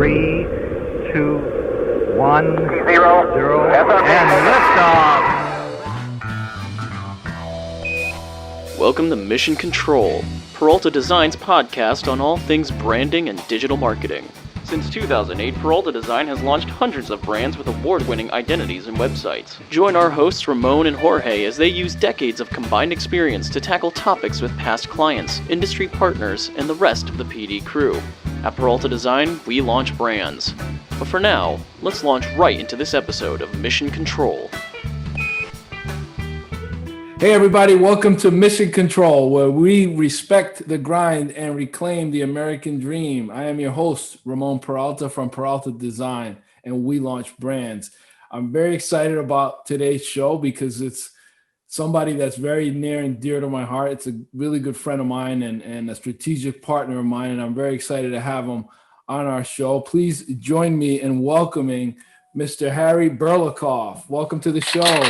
3, 2, 1, 0, and liftoff. Welcome to Mission CTRL, Peralta Design's podcast on all things branding and digital marketing. Since 2008, Peralta Design has launched hundreds of brands with award-winning identities and websites. Join our hosts Ramon and Jorge as they use decades of combined experience to tackle topics with past clients, industry partners, and the rest of the PD crew. At Peralta Design, we launch brands. But for now, let's launch right into this episode of Mission CTRL. Hey everybody, welcome to Mission CTRL, where we respect the grind and reclaim the American dream. I am your host, Ramon Peralta from Peralta Design, and we launch brands. I'm very excited about today's show because it's somebody that's very near and dear to my heart. It's a really good friend of mine and a strategic partner of mine, and I'm very excited to have him on our show. Please join me in welcoming Mr. Harry Burlakoff. Welcome to the show.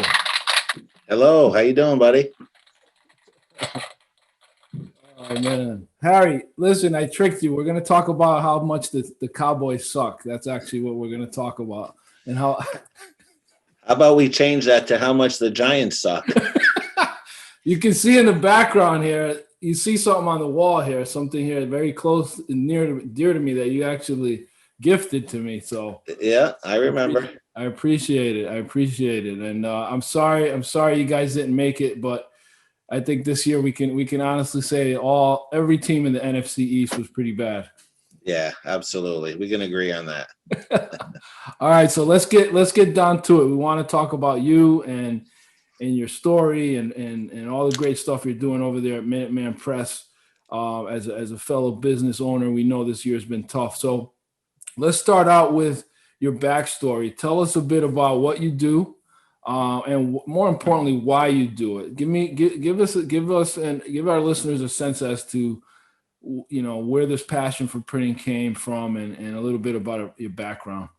Hello, how you doing, buddy? Oh man, Harry, listen, I tricked you. We're going to talk about how much the Cowboys suck. That's actually what we're going to talk about. And how about we change that to how much the Giants suck? You can see in the background here, you see something on the wall here, something here very close and dear to me that you actually gifted to me. So yeah, I remember. I appreciate it. And I'm sorry you guys didn't make it, but I think this year we can honestly say every team in the NFC East was pretty bad. Yeah, absolutely. We can agree on that. All right, so let's get down to it. We want to talk about you and your story and all the great stuff you're doing over there at Minuteman Press. As a fellow business owner, we know this year's been tough. So let's start out with your backstory. Tell us a bit about what you do, and more importantly, why you do it. Give us and give our listeners a sense as to, you know, where this passion for printing came from, and a little bit about your background.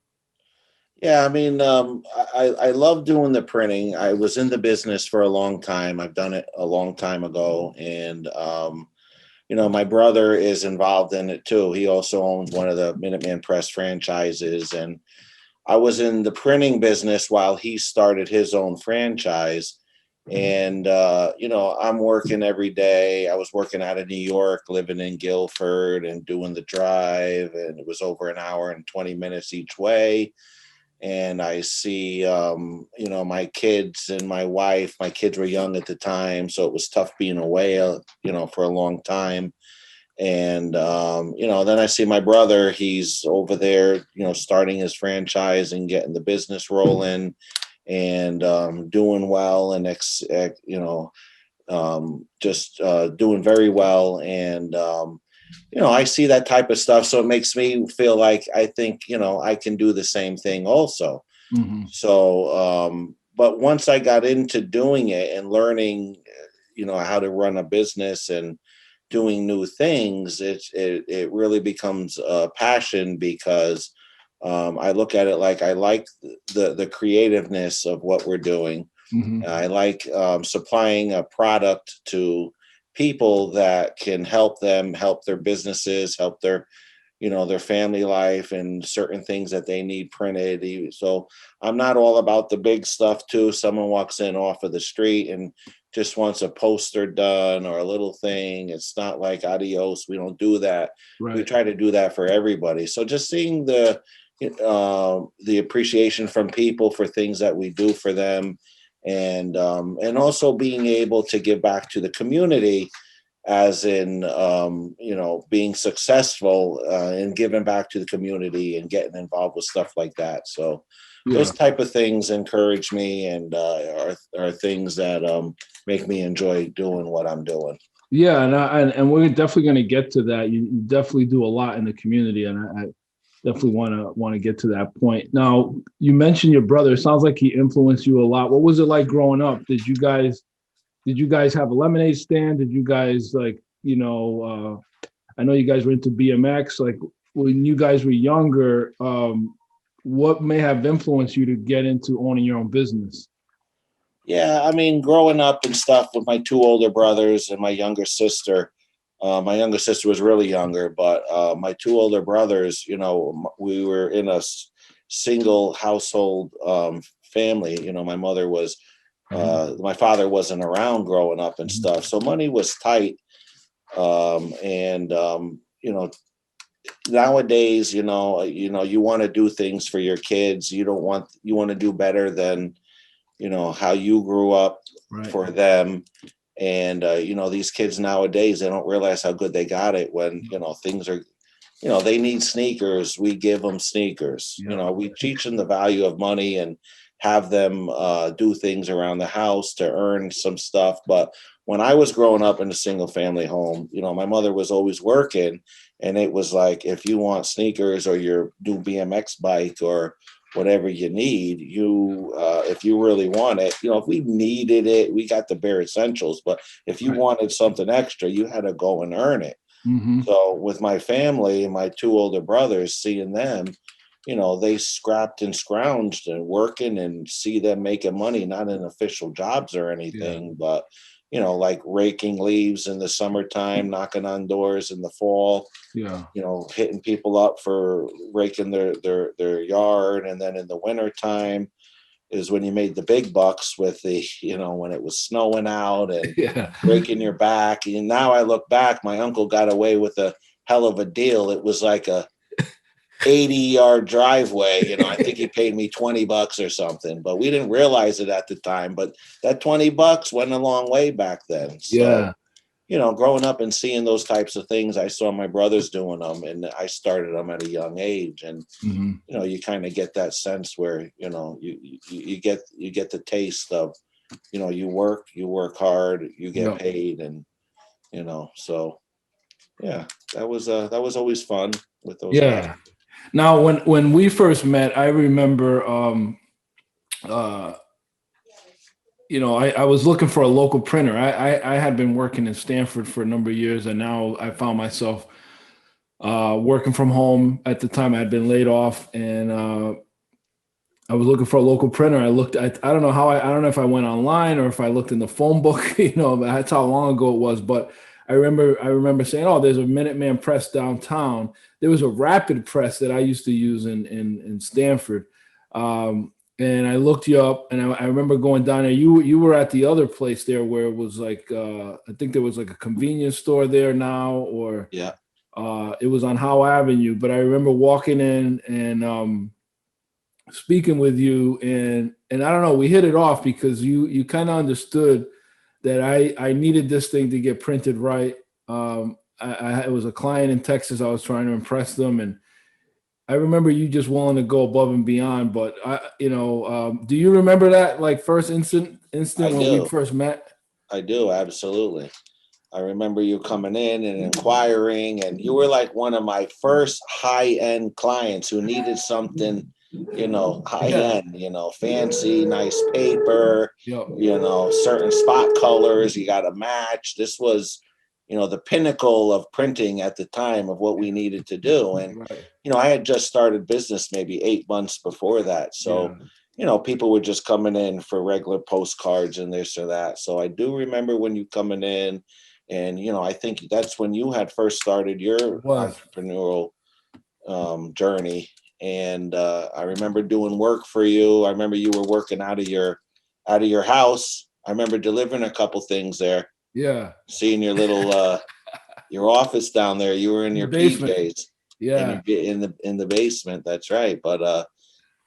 Yeah, I mean, I love doing the printing. I was in the business for a long time. I've done it a long time ago, and you know, my brother is involved in it too. He also owns one of the Minuteman Press franchises. And I was in the printing business while he started his own franchise. And, you know, I'm working every day. I was working out of New York, living in Guilford and doing the drive. And it was over an hour and 20 minutes each way. And I see, you know, my kids and my wife. My kids were young at the time, so it was tough being away, you know, for a long time. And, you know, then I see my brother. He's over there, you know, starting his franchise and getting the business rolling and doing well and, you know, just doing very well. And, you know, I see that type of stuff. So it makes me feel like I think, you know, I can do the same thing also. Mm-hmm. So, but once I got into doing it and learning, you know, how to run a business and doing new things, it really becomes a passion because I look at it like I like the creativeness of what we're doing. Mm-hmm. I like supplying a product to people that can help them, help their businesses, help their, you know, their family life and certain things that they need printed. So I'm not all about the big stuff too. Someone walks in off of the street and just wants a poster done or a little thing. It's not like adios. We don't do that. Right. We try to do that for everybody. So just seeing the appreciation from people for things that we do for them. And also being able to give back to the community, as in, you know, being successful and giving back to the community and getting involved with stuff like that. So those type of things encourage me and are things that make me enjoy doing what I'm doing. Yeah, and we're definitely going to get to that. You definitely do a lot in the community, and I definitely want to get to that point. Now, you mentioned your brother. It sounds like he influenced you a lot. What was it like growing up? Did you guys have a lemonade stand? Did you guys, like, you know, I know you guys were into BMX. Like, when you guys were younger, what may have influenced you to get into owning your own business? Yeah, I mean, growing up and stuff with my two older brothers and my younger sister, My younger sister was really younger, but my two older brothers, you know, we were in a single household family. You know, my mother was, my father wasn't around growing up and stuff, so money was tight. You know, nowadays, you want to do things for your kids. You want to do better than, you know, how you grew up for them. And, you know, these kids nowadays, they don't realize how good they got it when, you know, things are, you know, they need sneakers. We give them sneakers. You know, we teach them the value of money and have them do things around the house to earn some stuff. But when I was growing up in a single family home, you know, my mother was always working, and it was like, if you want sneakers or your new BMX bike or whatever you need, if you really want it, you know, if we needed it, we got the bare essentials. But if you wanted something extra, you had to go and earn it. So with my family and my two older brothers, seeing them, you know, they scrapped and scrounged and working, and see them making money, not in official jobs or anything, but, you know, like raking leaves in the summertime, knocking on doors in the fall, you know, hitting people up for raking their yard. And then in the wintertime is when you made the big bucks with the, you know, when it was snowing out and breaking your back. And now I look back, my uncle got away with a hell of a deal. It was like a 80-yard driveway. You know, I think he paid me $20 or something, but we didn't realize it at the time. But that $20 went a long way back then. So, you know, growing up and seeing those types of things, I saw my brothers doing them, and I started them at a young age. And, you know, you kind of get that sense where, you know, you get the taste of, you know, you work hard, you get paid. And, you know, so yeah, that was always fun with those guys. Now, when we first met, I remember, you know, I was looking for a local printer. I had been working in Stanford for a number of years, and now I found myself working from home. At the time, I had been laid off, and I was looking for a local printer. I don't know how I don't know if I went online or if I looked in the phone book. You know, that's how long ago it was. But I remember saying, "Oh, there's a Minuteman Press downtown." There was a Rapid Press that I used to use in Stanford, and I looked you up, and I remember going down there. You were at the other place there where it was like I think there was like a convenience store there now, or it was on Howe Avenue. But I remember walking in and speaking with you, and I don't know, we hit it off because you kind of understood that I needed this thing to get printed right. It was a client in Texas. I was trying to impress them, and I remember you just willing to go above and beyond. But do you remember that like first instant when we first met? I do, absolutely. I remember you coming in and inquiring, and you were like one of my first high-end clients who needed something, you know, high-end, you know, fancy, nice paper, you know, certain spot colors you got to match. This was, you know, the pinnacle of printing at the time of what we needed to do. And, you know, I had just started business maybe 8 months before that. So, you know, people were just coming in for regular postcards and this or that. So I do remember when you coming in, and, you know, I think that's when you had first started your entrepreneurial journey. And I remember doing work for you. I remember you were working out of your house. I remember delivering a couple things there. Yeah. Seeing your little your office down there. You were in your PJs. Yeah. In the basement. That's right. But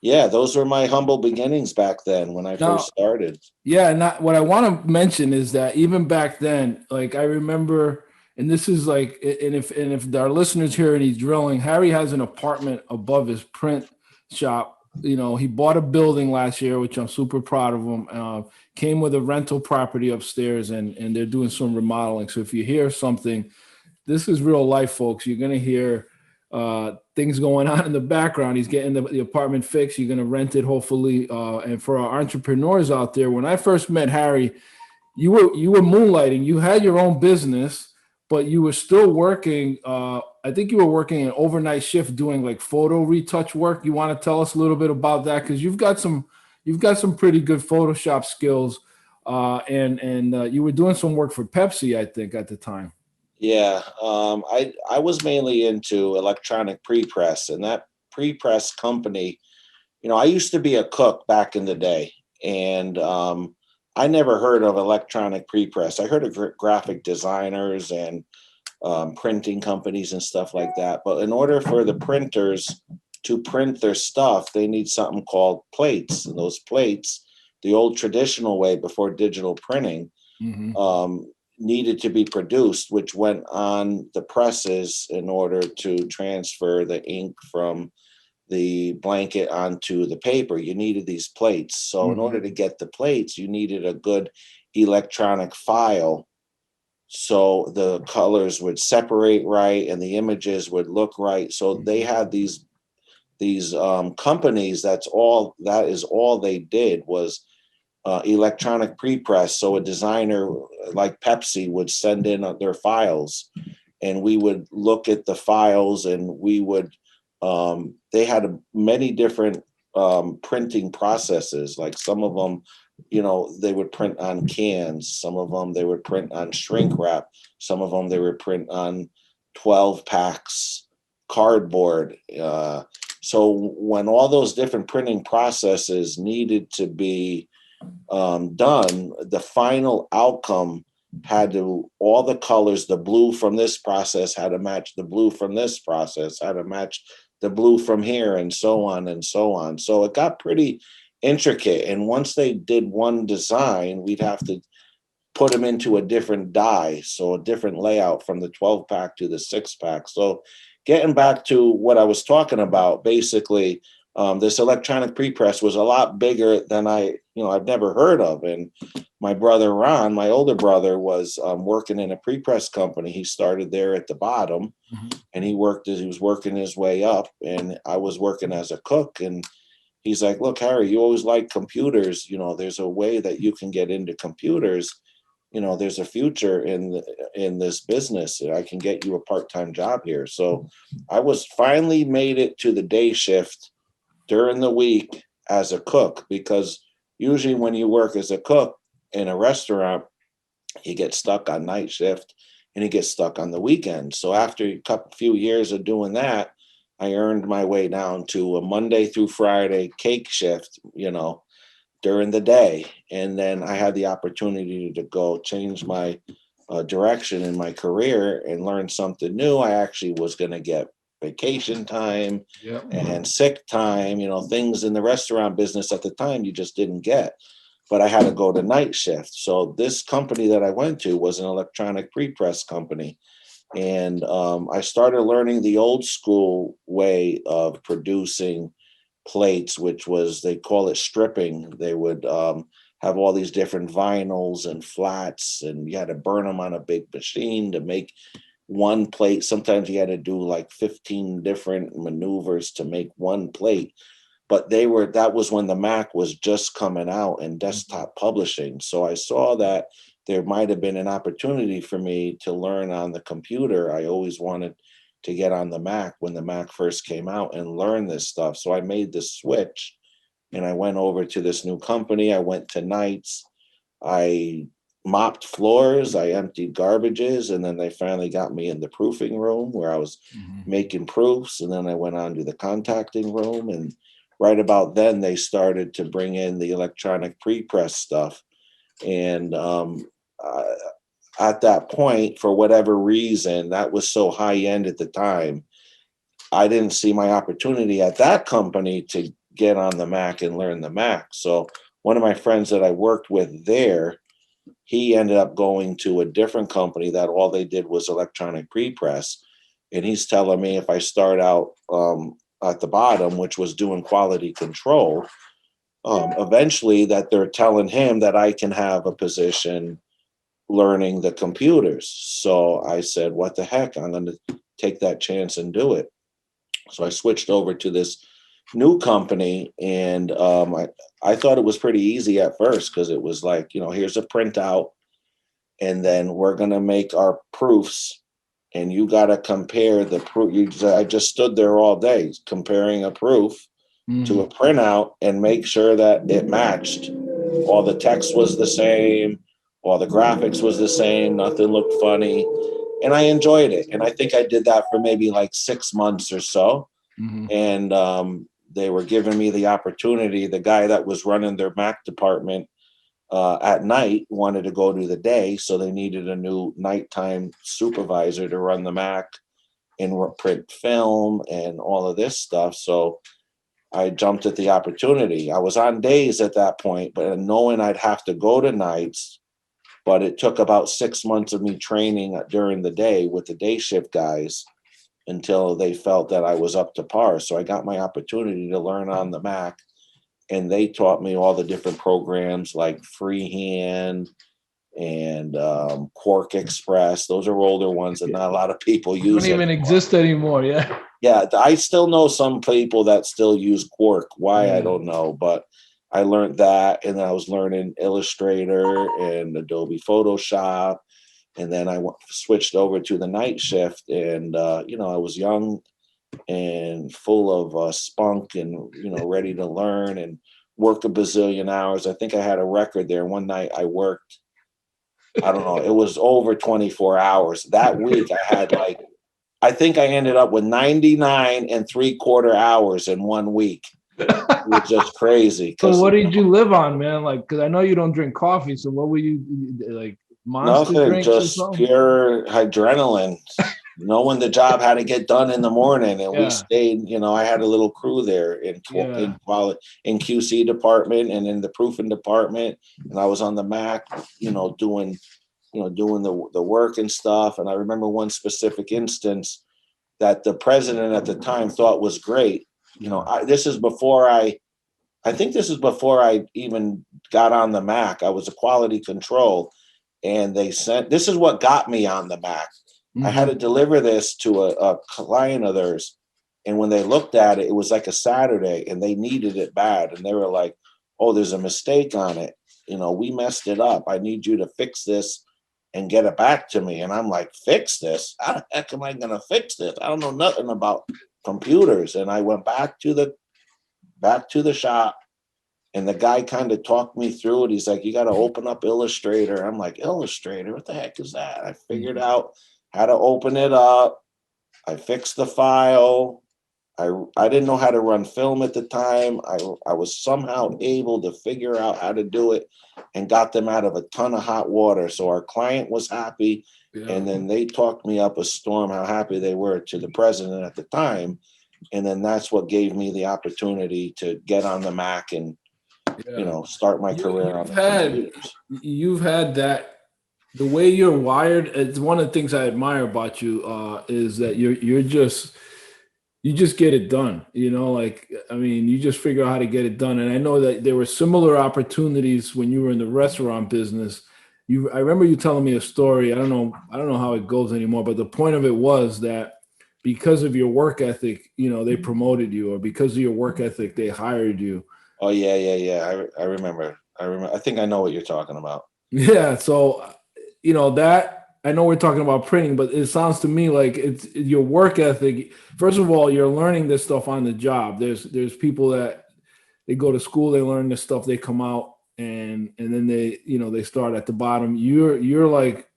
yeah, those were my humble beginnings back then when I first started. Yeah, and what I want to mention is that even back then, like I remember, and this is like, and if our listeners hear and he's drilling, Harry has an apartment above his print shop. You know, he bought a building last year, which I'm super proud of him. Came with a rental property upstairs, and they're doing some remodeling. So if you hear something, this is real life, folks. You're gonna hear things going on in the background. He's getting the apartment fixed. You're gonna rent it, hopefully. And for our entrepreneurs out there, when I first met Harry, you were moonlighting. You had your own business, but you were still working. I think you were working an overnight shift doing like photo retouch work. You want to tell us a little bit about that? Because you've got some pretty good Photoshop skills, and you were doing some work for Pepsi, I think, at the time. Yeah, I was mainly into electronic pre-press, and that pre-press company, I used to be a cook back in the day, and I never heard of electronic pre-press. I heard of graphic designers and printing companies and stuff like that. But in order for the printers to print their stuff, they need something called plates. And those plates, the old traditional way before digital printing, Mm-hmm. needed to be produced, which went on the presses in order to transfer the ink from the blanket onto the paper. You needed these plates. So in Mm-hmm. order to get the plates, you needed a good electronic file so the colors would separate right and the images would look right. So they had these companies. That is all they did was electronic pre-press. So a designer like Pepsi would send in their files, and we would look at the files, and we would they had many different printing processes. Like some of them, they would print on cans. Some of them they would print on shrink wrap. Some of them they would print on 12 packs cardboard. So when all those different printing processes needed to be done, the final outcome had to, all the colors, the blue from this process had to match the blue from this process, had to match the blue from here, and so on and so on. So it got pretty intricate. And once they did one design, we'd have to put them into a different die, so a different layout from the 12 pack to the 6-pack. So getting back to what I was talking about, basically, this electronic pre-press was a lot bigger than I've never heard of. And my brother Ron, my older brother, was working in a pre-press company. He started there at the bottom, and he was working his way up, and I was working as a cook. And he's like, "Look, Harry, you always like computers. There's a way that you can get into computers. There's a future in this business. I can get you a part-time job here." So I was finally made it to the day shift during the week as a cook, because usually when you work as a cook in a restaurant, you get stuck on night shift and you get stuck on the weekend. So after a few years of doing that, I earned my way down to a Monday through Friday cake shift, during the day. And then I had the opportunity to go change my direction in my career and learn something new. I actually was going to get vacation time and sick time, things in the restaurant business at the time you just didn't get. But I had to go to night shift. So this company that I went to was an electronic pre-press company. And I started learning the old school way of producing plates, which was, they call it stripping. They would have all these different vinyls and flats, and you had to burn them on a big machine to make one plate. Sometimes you had to do like 15 different maneuvers to make one plate. But that was when the Mac was just coming out and desktop publishing. So I saw that there might have been an opportunity for me to learn on the computer. I always wanted to get on the Mac when the Mac first came out and learn this stuff. So I made the switch and I went over to this new company. I went to nights. I mopped floors. I emptied garbages. And then they finally got me in the proofing room where I was making proofs. And then I went on to the contacting room. And right about then, they started to bring in the electronic pre-press stuff. And at that point, for whatever reason, that was so high end at the time, I didn't see my opportunity at that company to get on the Mac and learn the Mac. So one of my friends that I worked with there, he ended up going to a different company that all they did was electronic pre-press. And he's telling me if I start out at the bottom, which was doing quality control, eventually that they're telling him that I can have a position learning the computers. So I said, what the heck? I'm going to take that chance and do it. So I switched over to this new company, and I thought it was pretty easy at first, because it was like, here's a printout, and then we're going to make our proofs, and you got to compare the proof. I just stood there all day comparing a proof to a printout and make sure that it matched. All the text was the same, all the graphics was the same, nothing looked funny. and I enjoyed it. And I think I did that for maybe like 6 months or so. Mm-hmm. And they were giving me the opportunity. The guy that was running their Mac department at night wanted to go to the day, so they needed a new nighttime supervisor to run the Mac and print film and all of this stuff. So I jumped at the opportunity. I was on days at that point, but knowing I'd have to go to nights. But it took about 6 months of me training during the day with the day shift guys until they felt that I was up to par. So I got my opportunity to learn on the Mac, and they taught me all the different programs like Freehand and Quark Express. Those are older ones that not a lot of people use. Don't even exist anymore. Yeah. Yeah, I still know some people that still use Quark. Why, I don't know, but I learned that, and then I was learning Illustrator and Adobe Photoshop, and then I switched over to the night shift, and I was young and full of spunk and ready to learn and work a bazillion hours. I think I had a record there. One night I worked, I don't know, it was over 24 hours. That week I think I ended up with 99 3/4 hours in 1 week. It was just crazy. So what did you live on, man? Like, because I know you don't drink coffee. So what were you like? Monster nothing, drinks just or pure adrenaline. Knowing the job had to get done in the morning, and we stayed. I had a little crew there in QC department and in the proofing department, and I was on the Mac, doing the work and stuff. And I remember one specific instance that the president at the time thought was great. This is before I think this is before I even got on the Mac. I was a quality control, and this is what got me on the Mac. Mm-hmm. I had to deliver this to a client of theirs. And when they looked at it, it was like a Saturday, and they needed it bad. And they were like, "Oh, there's a mistake on it. We messed it up. I need you to fix this and get it back to me." And I'm like, "Fix this? How the heck am I going to fix this? I don't know nothing about computers." And I went back to the shop, and the guy kind of talked me through it. He's like, "You got to open up Illustrator." I'm like, "Illustrator? What the heck is that?" I figured out how to open it up. I fixed the file. I didn't know how to run film at the time. I was somehow able to figure out how to do it and got them out of a ton of hot water. So our client was happy. Yeah. And then they talked me up a storm how happy they were to the president at the time. And then that's what gave me the opportunity to get on the Mac and start my career on the computers. You've had that. The way you're wired, it's one of the things I admire about you is that you just get it done. You just figure out how to get it done. And I know that there were similar opportunities when you were in the restaurant business. I remember you telling me a story. I don't know how it goes anymore, but the point of it was that because of your work ethic, they promoted you, or because of your work ethic, they hired you. Oh yeah. I remember. I think I know what you're talking about. Yeah. So, that I know we're talking about printing, but it sounds to me like it's your work ethic. First of all, you're learning this stuff on the job. There's people that they go to school, they learn this stuff, they come out and then they start at the bottom. You're like,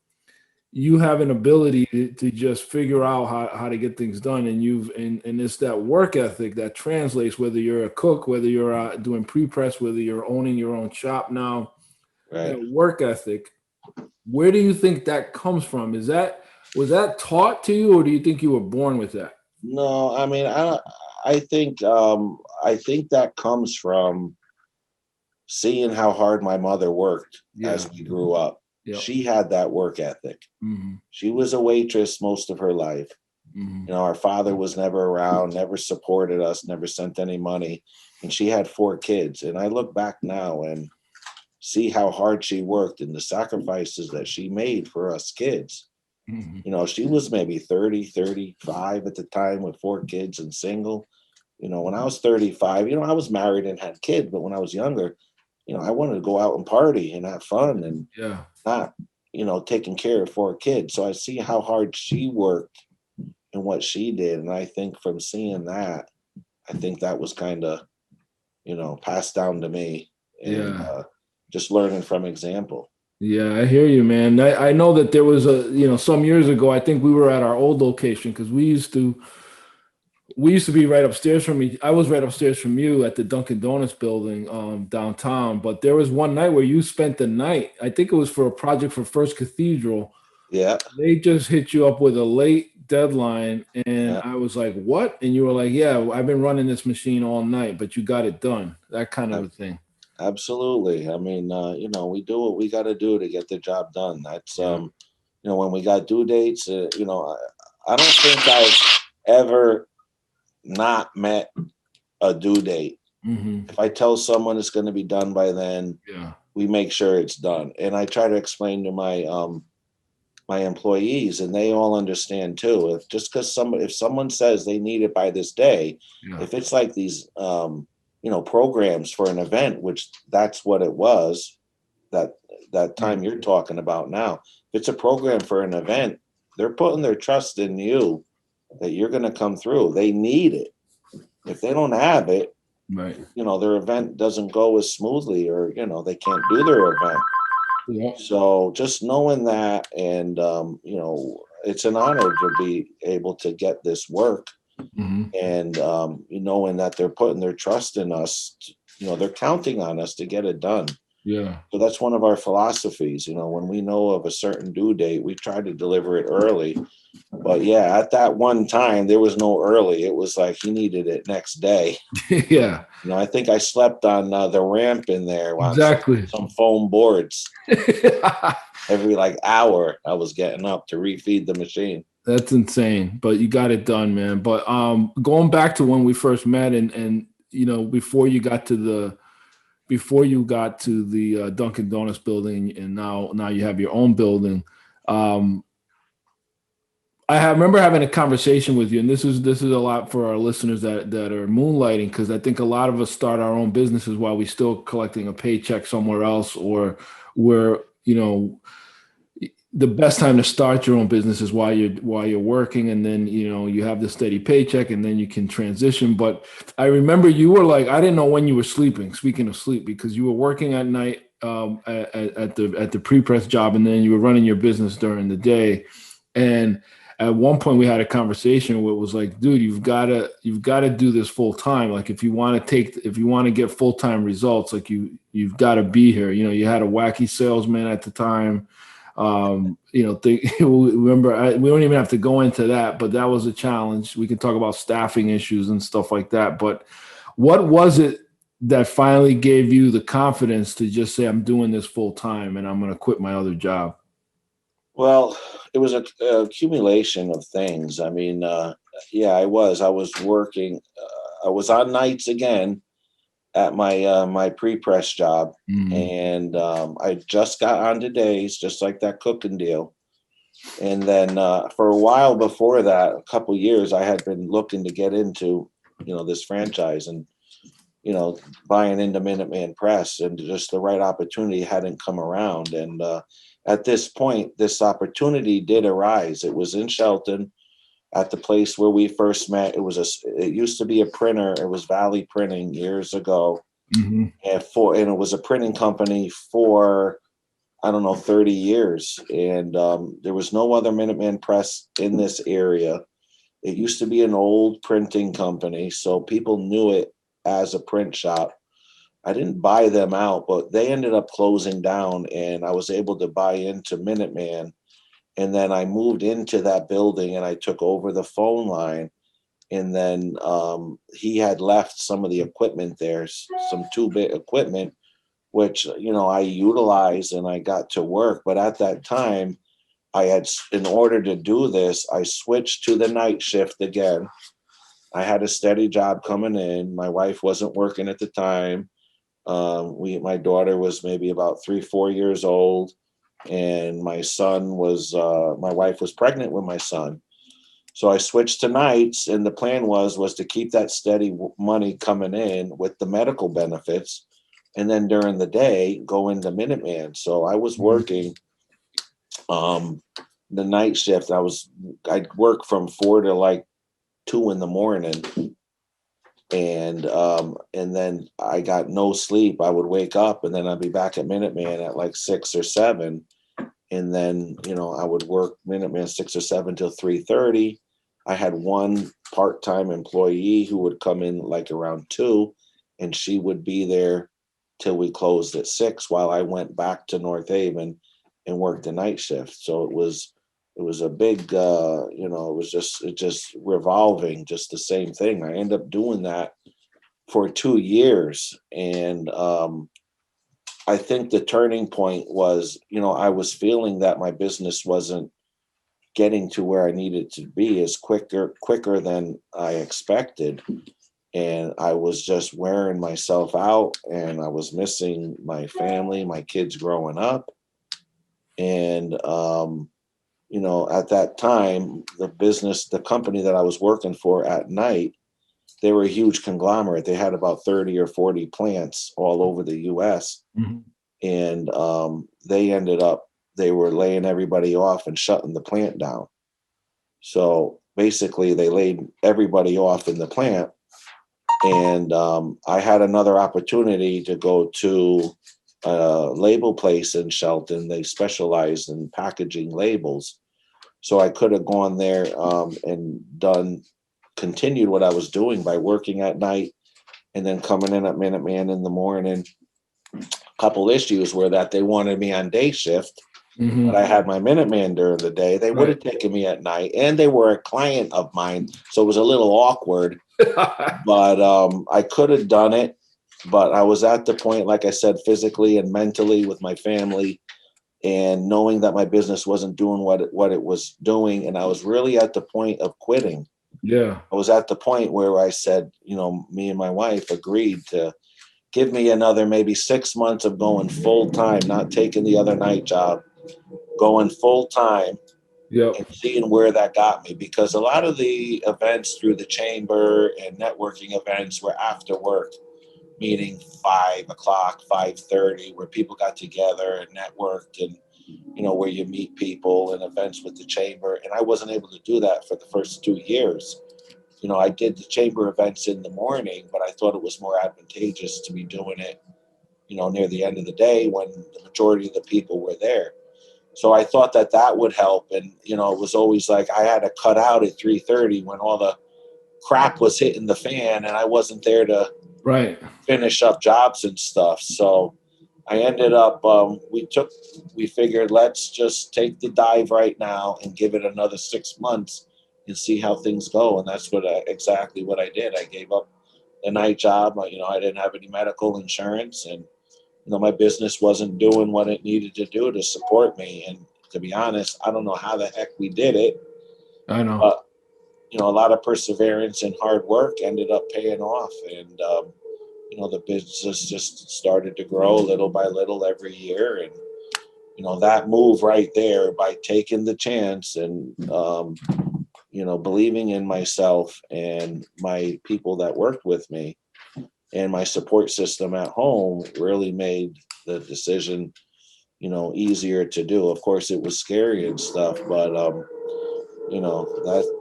you have an ability to just figure out how to get things done. And it's that work ethic that translates, whether you're a cook, whether you're doing pre-press, whether you're owning your own shop now, right. That work ethic. Where do you think that comes from? Was that taught to you, or do you think you were born with that? No, I mean, I think that comes from seeing how hard my mother worked as we grew up. Yep. She had that work ethic. Mm-hmm. She was a waitress most of her life. Mm-hmm. Our father was never around, never supported us, never sent any money. And she had 4 kids. And I look back now and see how hard she worked and the sacrifices that she made for us kids. Mm-hmm. She was maybe 30, 35 at the time with 4 kids and single. When I was 35, I was married and had kids, but when I was younger, I wanted to go out and party and have fun and not, taking care of 4 kids. So I see how hard she worked and what she did. And I think from seeing that, I think that was kind of, passed down to me. And, just learning from example. Yeah, I hear you, man. I know that there was some years ago, I think we were at our old location because we used to be right upstairs from me. I was right upstairs from you at the Dunkin' Donuts building downtown. But there was one night where you spent the night. I think it was for a project for First Cathedral. Yeah, They just hit you up with a late deadline, and yeah, I was like, "What?" And you were like, "Yeah, I've been running this machine all night, but you got it done." That kind of a ab- thing. absolutely. I mean, we do what we got to do to get the job done. That's Yeah. when we got due dates. I don't think I've ever not met a due date. Hmm. If I tell someone it's going to be done by then, Yeah. we make sure it's done. And I try to explain to my employees, and they all understand too. If someone says they need it by this day, Yeah. if it's like these programs for an event, which that's what it was, that Yeah. time you're talking about now. If it's a program for an event, they're putting their trust in you that you're going to come through. They need it. If they don't have it, Right. their event doesn't go as smoothly, or they can't do their event. Yeah. So just knowing that, and it's an honor to be able to get this work, Hmm. and knowing that they're putting their trust in us. They're counting on us to get it done. Yeah. So that's one of our philosophies. When we know of a certain due date, we try to deliver it early. But yeah, at that one time, there was no early. It was like he needed it next day. Yeah. I think I slept on the ramp in there on Exactly. some foam boards. Every like hour, I was getting up to refeed the machine. That's insane, but you got it done, man. But going back to when we first met, and before you got to the Dunkin' Donuts building, and now you have your own building. Um, remember having a conversation with you, and this is a lot for our listeners that are moonlighting, because I think a lot of us start our own businesses while we still collecting a paycheck somewhere else, or we're the best time to start your own business is while you're working, and then you have the steady paycheck, and then you can transition. But I remember you were like, I didn't know when you were sleeping. Speaking of sleep, because you were working at night at the pre-press job, and then you were running your business during the day. And at one point we had a conversation where it was like, dude, you've got to do this full time. Like if you want to get full-time results, like you've got to be here. You had a wacky salesman at the time. Remember, we don't even have to go into that, but that was a challenge. We can talk about staffing issues and stuff like that. But what was it that finally gave you the confidence to just say, I'm doing this full time and I'm going to quit my other job? Well, it was a accumulation of things. I mean, yeah, I was working. I was on nights again at my pre-press job, Mhm. and I just got onto days, just like that cooking deal. And then for a while before that, a couple years, I had been looking to get into this franchise, and buying into Minuteman Press, and just the right opportunity hadn't come around. And at this point, this opportunity did arise. It was in Shelton, at the place where we first met. It used to be a printer. It was Valley Printing years ago, Mhm. and it was a printing company for, I don't know, 30 years. And there was no other Minuteman Press in this area. It used to be an old printing company, so people knew it as a print shop. I didn't buy them out, but they ended up closing down, and I was able to buy into Minuteman. And then I moved into that building, and I took over the phone line. And then he had left some of the equipment there, some 2-bit equipment, which I utilized, and I got to work. But at that time, in order to do this, I switched to the night shift again. I had a steady job coming in. My wife wasn't working at the time. My daughter was maybe about 3-4 years old, and my wife was pregnant with my son. So I switched to nights, and the plan was to keep that steady money coming in with the medical benefits, and then during the day go into Minuteman. So I was working the night shift. I'd work from 4 to like 2 in the morning, And then I got no sleep. I would wake up and then I'd be back at Minuteman at like 6 or 7. And then, I would work Minuteman 6 or 7 till 3:30. I had one part-time employee who would come in like around 2, and she would be there till we closed at 6 while I went back to North Haven and worked the night shift. So it was a big, it just revolving, just the same thing. I ended up doing that for 2 years. And I think the turning point was, I was feeling that my business wasn't getting to where I needed to be as quicker than I expected. And I was just wearing myself out, and I was missing my family, my kids growing up. And, at that time, the company that I was working for at night, they were a huge conglomerate. They had about 30 or 40 plants all over the US. Mm-hmm. And they were laying everybody off and shutting the plant down. So basically they laid everybody off in the plant. And I had another opportunity to go to a label place in Shelton. They specialized in packaging labels. So I could have gone there and continued what I was doing by working at night and then coming in at Minuteman in the morning. A couple issues were that they wanted me on day shift, Mm-hmm. but I had my Minuteman during the day. They would have taken me at night, and they were a client of mine. So it was a little awkward, but I could have done it. But I was at the point, like I said, physically and mentally with my family, and knowing that my business wasn't doing what it was doing. And I was really at the point of quitting. Yeah. I was at the point where I said, me and my wife agreed to give me another maybe 6 months of going full time, not taking the other night job, going full time. Yep. And seeing where that got me, because a lot of the events through the chamber and networking events were after work, meeting 5 o'clock, 5:30, where people got together and networked, and where you meet people and events with the chamber. And I wasn't able to do that for the first 2 years. I did the chamber events in the morning, but I thought it was more advantageous to be doing it, near the end of the day when the majority of the people were there. So I thought that would help. And, it was always like I had to cut out at 3:30 when all the crap was hitting the fan, and I wasn't there to finish up jobs and stuff. So I ended up, we figured, let's just take the dive right now and give it another 6 months and see how things go. And that's exactly what I did. I gave up the night job. I didn't have any medical insurance, and, my business wasn't doing what it needed to do to support me. And to be honest, I don't know how the heck we did it. I know. But, a lot of perseverance and hard work ended up paying off. And, the business just started to grow little by little every year. And, that move right there, by taking the chance and, believing in myself and my people that worked with me and my support system at home, really made the decision, easier to do. Of course, it was scary and stuff, but,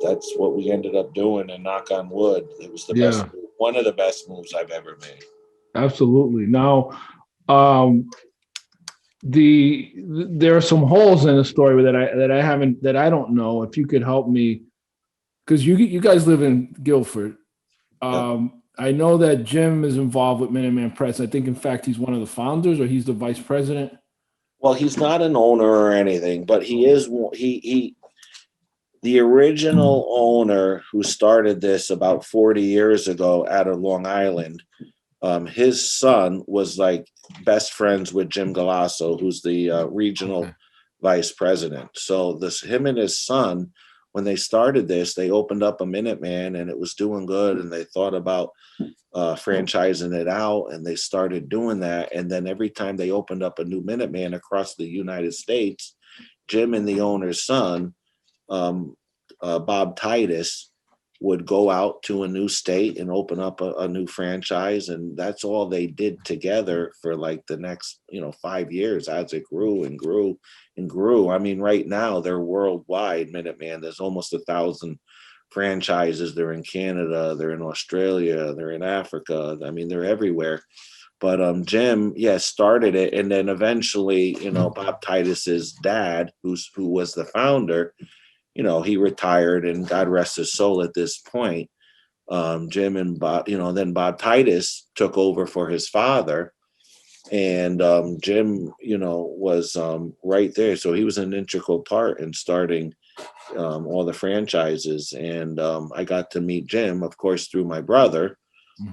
that's what we ended up doing. And knock on wood, it was the best, one of the best moves I've ever made. Absolutely. Now, there are some holes in the story that I don't know. If you could help me, because you guys live in Guilford. I know that Jim is involved with Minuteman Press. I think, in fact, he's one of the founders, or he's the vice president. Well, he's not an owner or anything, but he is. The original owner who started this about 40 years ago out of Long Island, his son was like best friends with Jim Galasso, who's the regional vice president. So him and his son, when they started this, they opened up a Minuteman, and it was doing good. And they thought about franchising it out, and they started doing that. And then every time they opened up a new Minuteman across the United States, Jim and the owner's son, Bob Titus, would go out to a new state and open up a new franchise. And that's all they did together for like the next, 5 years, as it grew and grew. I mean, right now they're worldwide, Minuteman. There's almost 1,000 franchises. They're in Canada, they're in Australia, they're in Africa. I mean, they're everywhere. But Jim, started it, and then eventually, Bob Titus's dad, who was the founder, he retired, and God rest his soul at this point. Jim and Bob, then Bob Titus took over for his father, and Jim, was right there, so he was an integral part in starting all the franchises, and I got to meet Jim, of course, through my brother.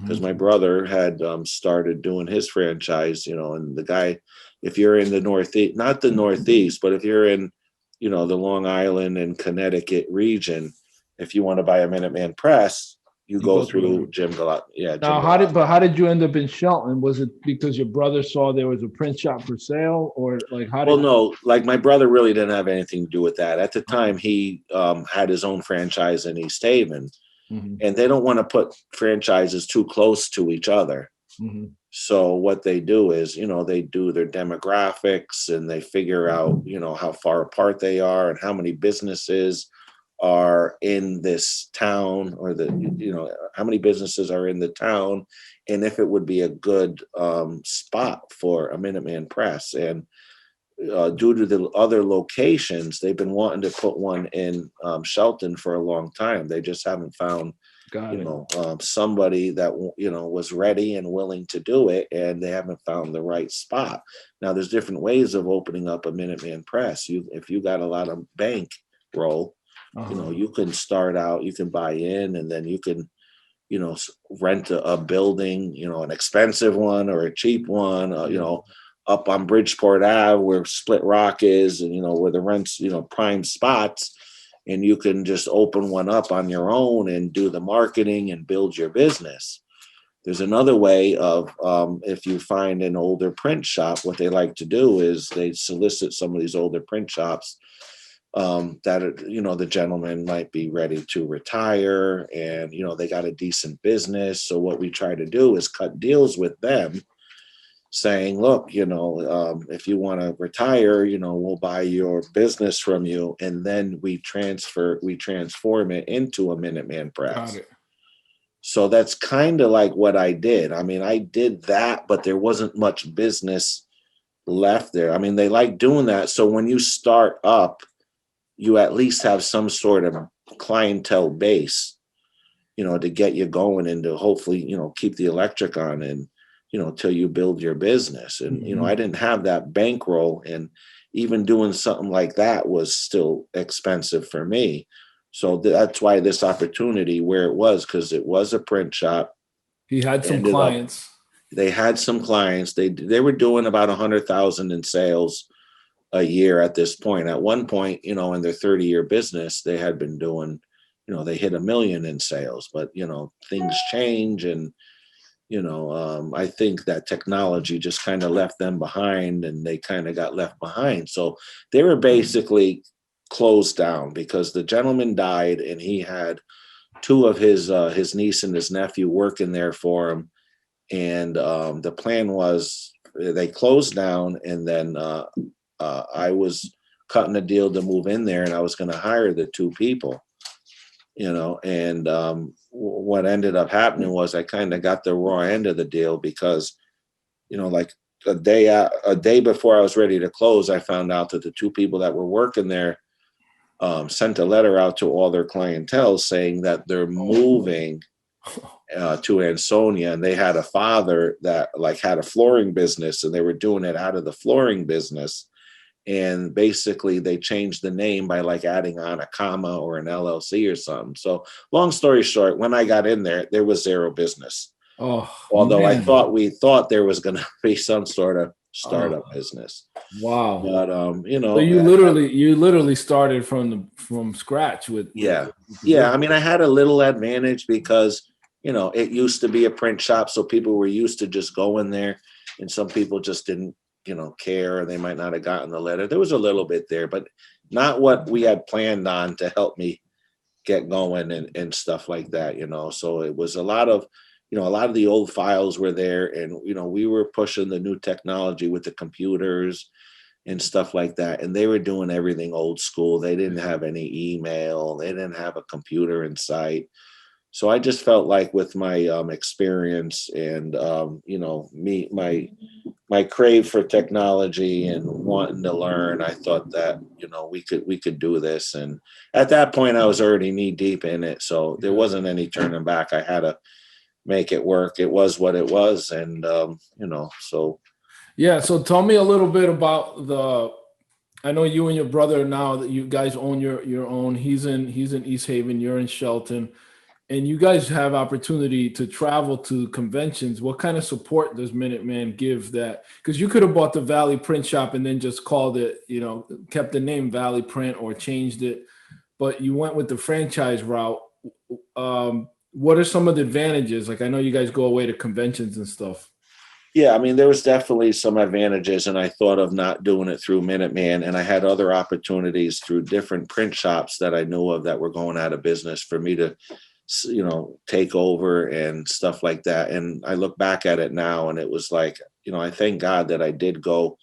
Because my brother had started doing his franchise, and the guy, if you're in the Northeast, not the Northeast, but if you're in, the Long Island and Connecticut region, if you want to buy a Minuteman Press, you go through Jim Galat. Yeah. Now, how did you end up in Shelton? Was it because your brother saw there was a print shop for sale, or like how? Well, no, like my brother really didn't have anything to do with that. At the time, he had his own franchise in East Haven. And they don't want to put franchises too close to each other. So what they do is, they do their demographics, and they figure out, how far apart they are and how many businesses are in this town, or how many businesses are in the town, and if it would be a good spot for a Minuteman Press. And due to the other locations, they've been wanting to put one in Shelton for a long time. They just haven't found, somebody that, was ready and willing to do it, and they haven't found the right spot. Now, there's different ways of opening up a Minuteman Press. If you got a lot of bankroll, you can start out, you can buy in, and then you can, rent a building, an expensive one or a cheap one, up on Bridgeport Ave where Split Rock is, and where the rent's prime spots, and you can just open one up on your own and do the marketing and build your business. There's another way of if you find an older print shop, what they like to do is they solicit some of these older print shops that the gentleman might be ready to retire, and they got a decent business. So what we try to do is cut deals with them, saying, look, if you want to retire, we'll buy your business from you, and then we transform it into a Minuteman Press. Got it. So that's kind of like what I did. I mean, I did that, but there wasn't much business left there. I mean, they like doing that. So when you start up, you at least have some sort of clientele base, to get you going, and to hopefully, keep the electric on, and till you build your business. And, I didn't have that bankroll, and even doing something like that was still expensive for me. So that's why this opportunity where it was, because it was a print shop. He had some clients. They had some clients. They were doing about 100,000 in sales a year at this point. At one point, in their 30-year business, they had been doing, they hit $1 million in sales, but, things change, and I think that technology just kind of left them behind, and they kind of got left behind. So they were basically closed down because the gentleman died, and he had two of his niece and his nephew working there for him. And the plan was they closed down, and then I was cutting a deal to move in there, and I was going to hire the two people. And what ended up happening was I kind of got the raw end of the deal, because, like a day before I was ready to close, I found out that the two people that were working there sent a letter out to all their clientele saying that they're moving to Ansonia, and they had a father that had a flooring business, and they were doing it out of the flooring business. And basically they changed the name by adding on a comma or an LLC or something. So long story short, when I got in there, there was zero business. Although man. we thought there was going to be some sort of startup business. Wow. But so you literally started from scratch with. Yeah. I mean, I had a little advantage because, it used to be a print shop. So people were used to just going there, and some people just didn't, care, or they might not have gotten the letter. There was a little bit there, but not what we had planned on to help me get going and stuff like that, So it was a lot of the old files were there, and, we were pushing the new technology with the computers, and stuff like that. And they were doing everything old school. They didn't have any email. They didn't have a computer in sight. So I just felt like with my experience and my crave for technology and wanting to learn, I thought that we could do this. And at that point, I was already knee deep in it, so there wasn't any turning back. I had to make it work. It was what it was, and so. Yeah. So tell me a little bit about I know you and your brother now that you guys own your own. He's in East Haven. You're in Shelton. And you guys have opportunity to travel to conventions. What kind of support does Minuteman give that? Because you could have bought the Valley Print Shop and then just called it, kept the name Valley Print or changed it, but you went with the franchise route. What are some of the advantages? Like, I know you guys go away to conventions and stuff. Yeah, I mean, there was definitely some advantages, and I thought of not doing it through Minuteman, and I had other opportunities through different print shops that I knew of that were going out of business for me to take over and stuff like that. And I look back at it now and it was like, I thank God that I did go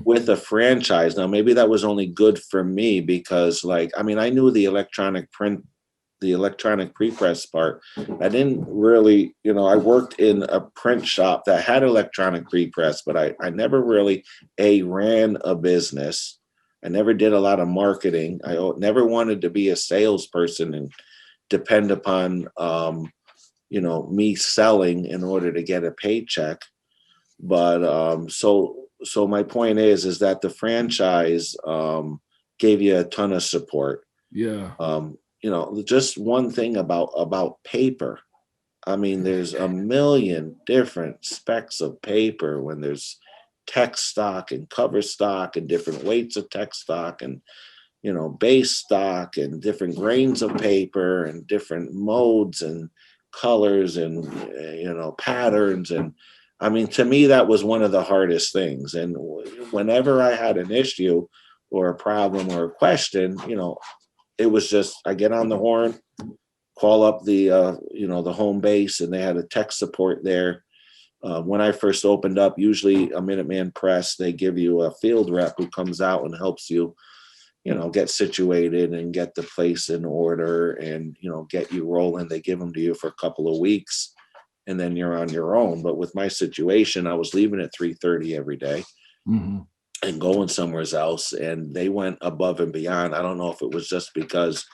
with a franchise. Now, maybe that was only good for me because I knew the electronic pre-press part. I didn't really, I worked in a print shop that had electronic pre-press, but I never really ran a business. I never did a lot of marketing. I never wanted to be a salesperson and depend upon me selling in order to get a paycheck. But so my point is that the franchise gave you a ton of support. Yeah. Just one thing about paper. I mean, there's a million different specs of paper when there's text stock and cover stock and different weights of text stock and base stock and different grains of paper and different modes and colors and, patterns. And I mean, to me, that was one of the hardest things. And whenever I had an issue or a problem or a question, it was just, I get on the horn, call up the home base, and they had a tech support there. When I first opened up, usually a Minuteman Press, they give you a field rep who comes out and helps you get situated and get the place in order and, get you rolling. They give them to you for a couple of weeks and then you're on your own. But with my situation, I was leaving at 3:30 every day and going somewhere else. And they went above and beyond. I don't know if it was just because,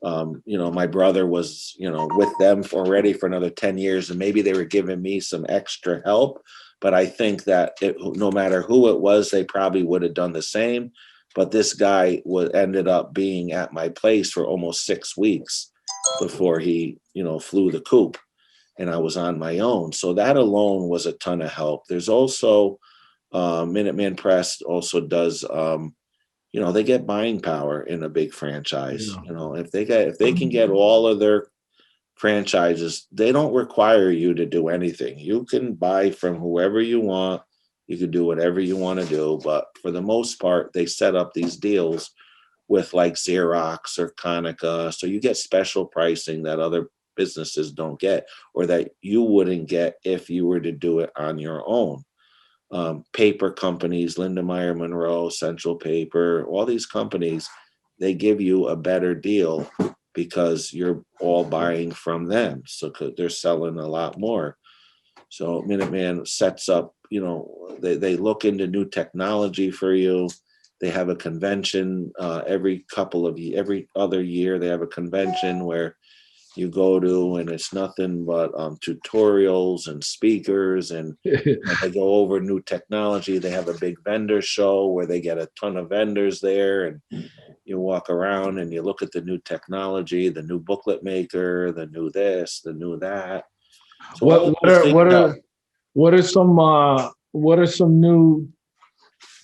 my brother was, with them already for another 10 years and maybe they were giving me some extra help. But I think that no matter who it was, they probably would have done the same. But this guy ended up being at my place for almost 6 weeks before he, flew the coop, and I was on my own. So that alone was a ton of help. There's also Minuteman Press also does, they get buying power in a big franchise. Yeah. If they can get all of their franchises, they don't require you to do anything. You can buy from whoever you want. You could do whatever you want to do, but for the most part, they set up these deals with like Xerox or Konica. So you get special pricing that other businesses don't get, or that you wouldn't get if you were to do it on your own. Paper companies, Linda Meyer Monroe, Central Paper, all these companies, they give you a better deal because you're all buying from them. So they're selling a lot more. So Minuteman sets up, they look into new technology for you. They have a convention every other year. They have a convention where you go to, and it's nothing but tutorials and speakers, and they go over new technology. They have a big vendor show where they get a ton of vendors there, and you walk around and you look at the new technology, the new booklet maker, the new this, the new that. So what are some new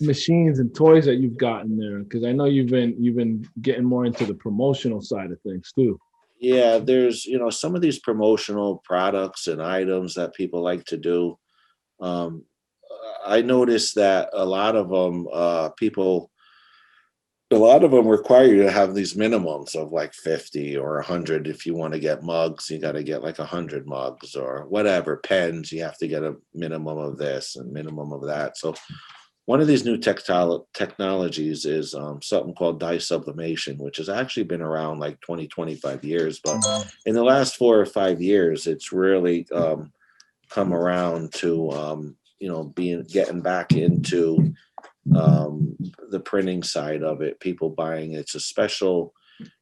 machines and toys that you've gotten there? Because I know you've been getting more into the promotional side of things too. Yeah, there's some of these promotional products and items that people like to do. I noticed that a lot of them require you to have these minimums of like 50 or 100. If you want to get mugs, you got to get like 100 mugs or whatever. Pens, you have to get a minimum of this and minimum of that. So one of these new technologies is something called dye sublimation, which has actually been around like 20, 25 years. But in the last 4 or 5 years, it's really come around to, getting back into the printing side of it. People buying it's a special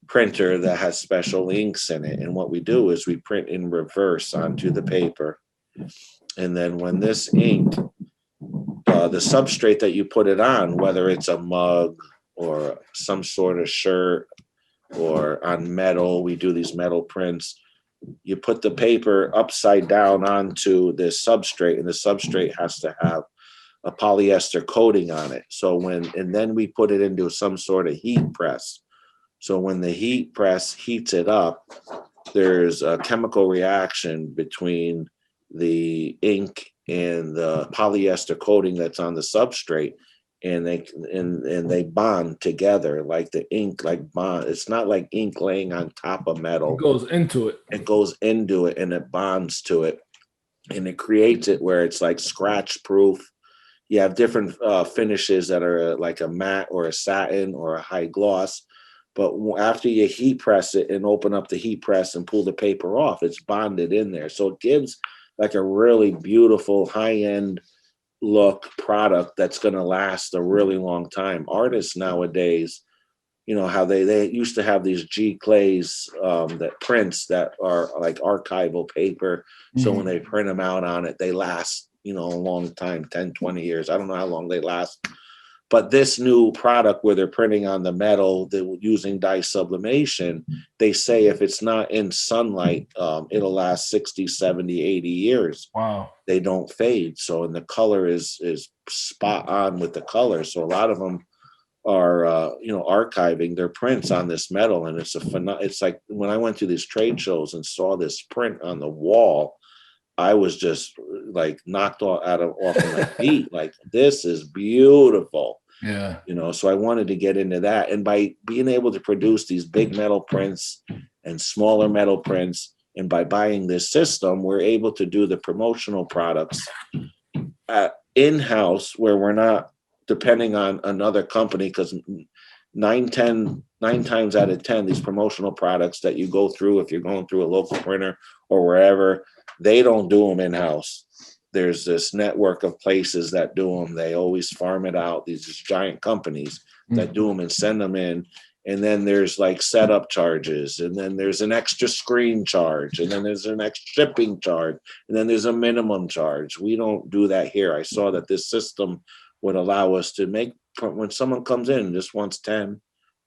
printer that has special inks in it. And what we do is we print in reverse onto the paper. And then when this ink, the substrate that you put it on, whether it's a mug or some sort of shirt or on metal, we do these metal prints. You put the paper upside down onto this substrate, and the substrate has to have a polyester coating on it. And then we put it into some sort of heat press. So when the heat press heats it up, there's a chemical reaction between the ink and the polyester coating that's on the substrate, and they bond together like the ink, like bond. It's not like ink laying on top of metal. It goes into it. It goes into it and it bonds to it, and it creates it where it's like scratch proof. You have different finishes that are like a matte or a satin or a high gloss. But after you heat press it and open up the heat press and pull the paper off, it's bonded in there. So it gives like a really beautiful high-end look product that's going to last a really long time. Artists nowadays, how they used to have these G clays that prints that are like archival paper. So when they print them out on it, they last, a long time, 10, 20 years. I don't know how long they last. But this new product where they're printing on the metal, they're using dye sublimation, they say if it's not in sunlight, it'll last 60, 70, 80 years. Wow. They don't fade. So, and the color is spot on with the color. So a lot of them are, archiving their prints on this metal. And it's like when I went to these trade shows and saw this print on the wall, I was just like knocked off of my feet. Like, this is beautiful. Yeah. So I wanted to get into that. And by being able to produce these big metal prints and smaller metal prints, and by buying this system, we're able to do the promotional products in-house, where we're not depending on another company, because 9 times out of 10, these promotional products that you go through, if you're going through a local printer or wherever, they don't do them in-house. There's this network of places that do them. They always farm it out. These giant companies that do them and send them in. And then there's like setup charges. And then there's an extra screen charge. And then there's an extra shipping charge. And then there's a minimum charge. We don't do that here. I saw that this system would allow us to make, when someone comes in and just wants 10